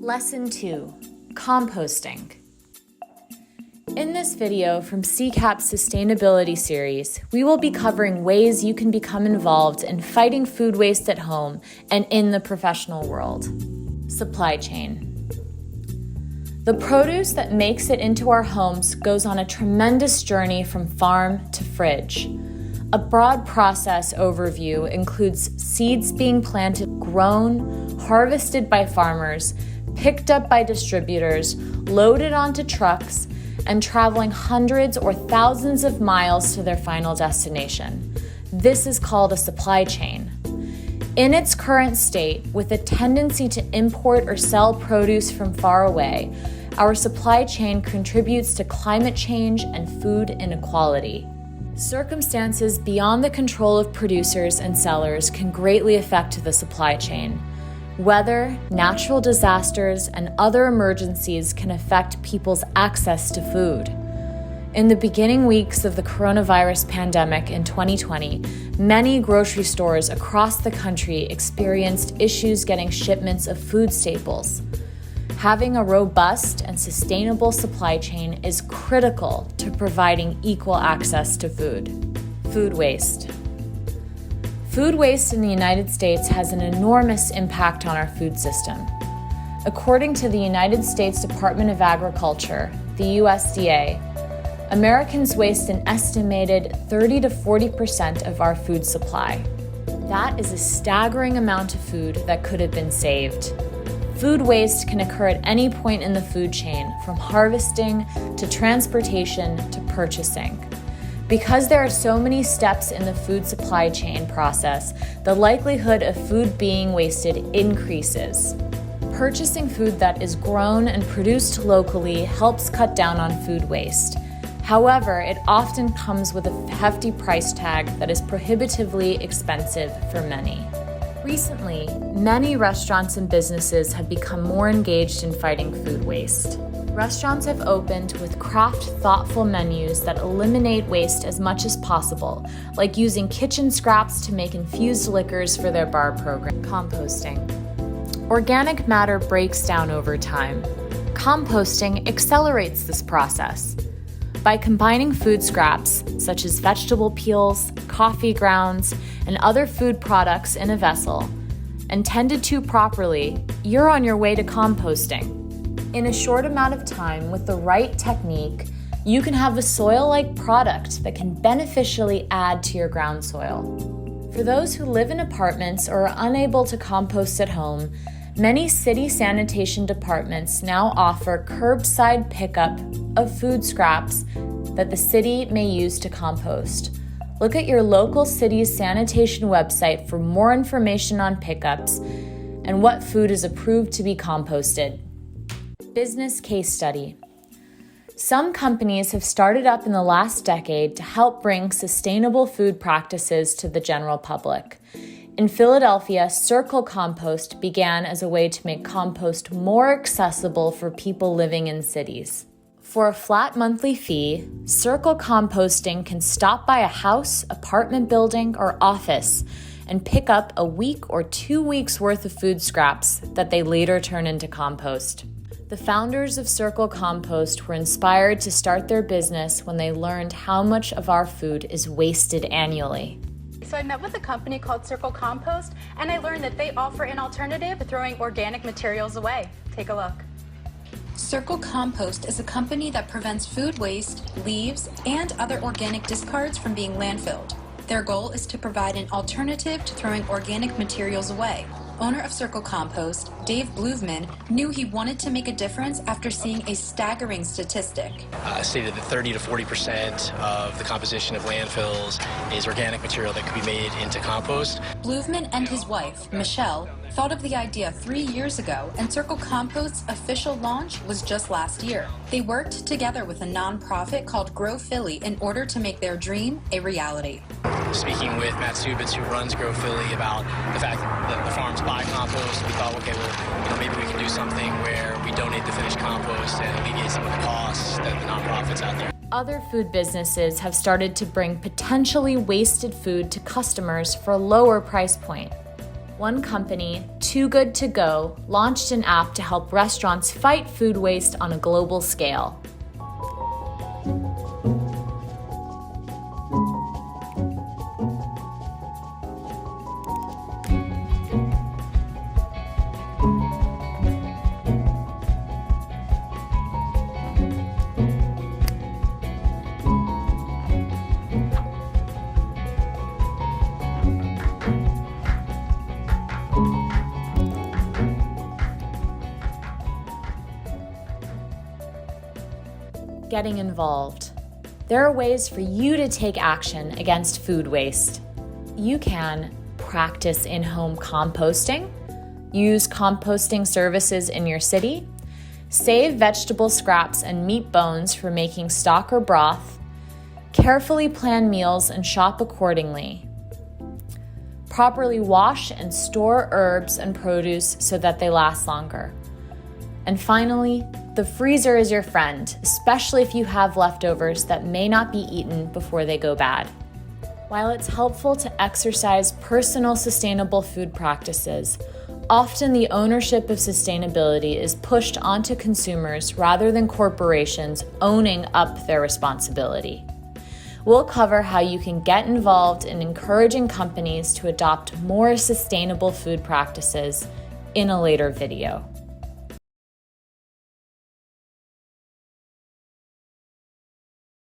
Lesson 2, Composting. In this video from CCAP's Sustainability Series, we will be covering ways you can become involved in fighting food waste at home and in the professional world. Supply chain. The produce that makes it into our homes goes on a tremendous journey from farm to fridge. A broad process overview includes seeds being planted, grown, harvested by farmers, picked up by distributors, loaded onto trucks, and traveling hundreds or thousands of miles to their final destination. This is called a supply chain. In its current state, with a tendency to import or sell produce from far away, our supply chain contributes to climate change and food inequality. Circumstances beyond the control of producers and sellers can greatly affect the supply chain. Weather, natural disasters, and other emergencies can affect people's access to food. In the beginning weeks of the coronavirus pandemic in 2020, many grocery stores across the country experienced issues getting shipments of food staples. Having a robust and sustainable supply chain is critical to providing equal access to food. Food waste. Food waste in the United States has an enormous impact on our food system. According to the United States Department of Agriculture, the USDA, Americans waste an estimated 30 to 40% of our food supply. That is a staggering amount of food that could have been saved. Food waste can occur at any point in the food chain, from harvesting to transportation to purchasing. Because there are so many steps in the food supply chain process, the likelihood of food being wasted increases. Purchasing food that is grown and produced locally helps cut down on food waste. However, it often comes with a hefty price tag that is prohibitively expensive for many. Recently, many restaurants and businesses have become more engaged in fighting food waste. Restaurants have opened with thoughtful menus that eliminate waste as much as possible, like using kitchen scraps to make infused liquors for their bar program. Composting. Organic matter breaks down over time. Composting accelerates this process. By combining food scraps, such as vegetable peels, coffee grounds, and other food products in a vessel, and tended to properly, you're on your way to composting. In a short amount of time, with the right technique, you can have a soil-like product that can beneficially add to your ground soil. For those who live in apartments or are unable to compost at home, many city sanitation departments now offer curbside pickup of food scraps that the city may use to compost. Look at your local city's sanitation website for more information on pickups and what food is approved to be composted. Business case study. Some companies have started up in the last decade to help bring sustainable food practices to the general public. In Philadelphia, SoCal Compost began as a way to make compost more accessible for people living in cities. For a flat monthly fee, SoCal Composting can stop by a house, apartment building, or office and pick up a week or 2 weeks worth of food scraps that they later turn into compost. The founders of SoCal Compost were inspired to start their business when they learned how much of our food is wasted annually. So I met with a company called SoCal Compost, and I learned that they offer an alternative to throwing organic materials away. Take a look. SoCal Compost is a company that prevents food waste, leaves, and other organic discards from being landfilled. Their goal is to provide an alternative to throwing organic materials away. Owner of SoCal Compost, Dave Bluvman, knew he wanted to make a difference after seeing a staggering statistic. Stated that 30 to 40% of the composition of landfills is organic material that could be made into compost. Bluvman and his wife, Michelle, thought of the idea 3 years ago, and SoCal Compost's official launch was just last year. They worked together with a nonprofit called Grow Philly in order to make their dream a reality. Speaking with Matt Subitz, who runs Grow Philly, about the fact that the farms buy compost, we thought, okay, well, maybe we can do something where we donate the finished compost and alleviate some of the costs that the nonprofits out there. Other food businesses have started to bring potentially wasted food to customers for a lower price point. One company, Too Good To Go, launched an app to help restaurants fight food waste on a global scale. Getting involved. There are ways for you to take action against food waste. You can practice in-home composting, use composting services in your city, save vegetable scraps and meat bones for making stock or broth, carefully plan meals and shop accordingly, properly wash and store herbs and produce so that they last longer. And finally, the freezer is your friend, especially if you have leftovers that may not be eaten before they go bad. While it's helpful to exercise personal sustainable food practices, often the ownership of sustainability is pushed onto consumers rather than corporations owning up their responsibility. We'll cover how you can get involved in encouraging companies to adopt more sustainable food practices in a later video.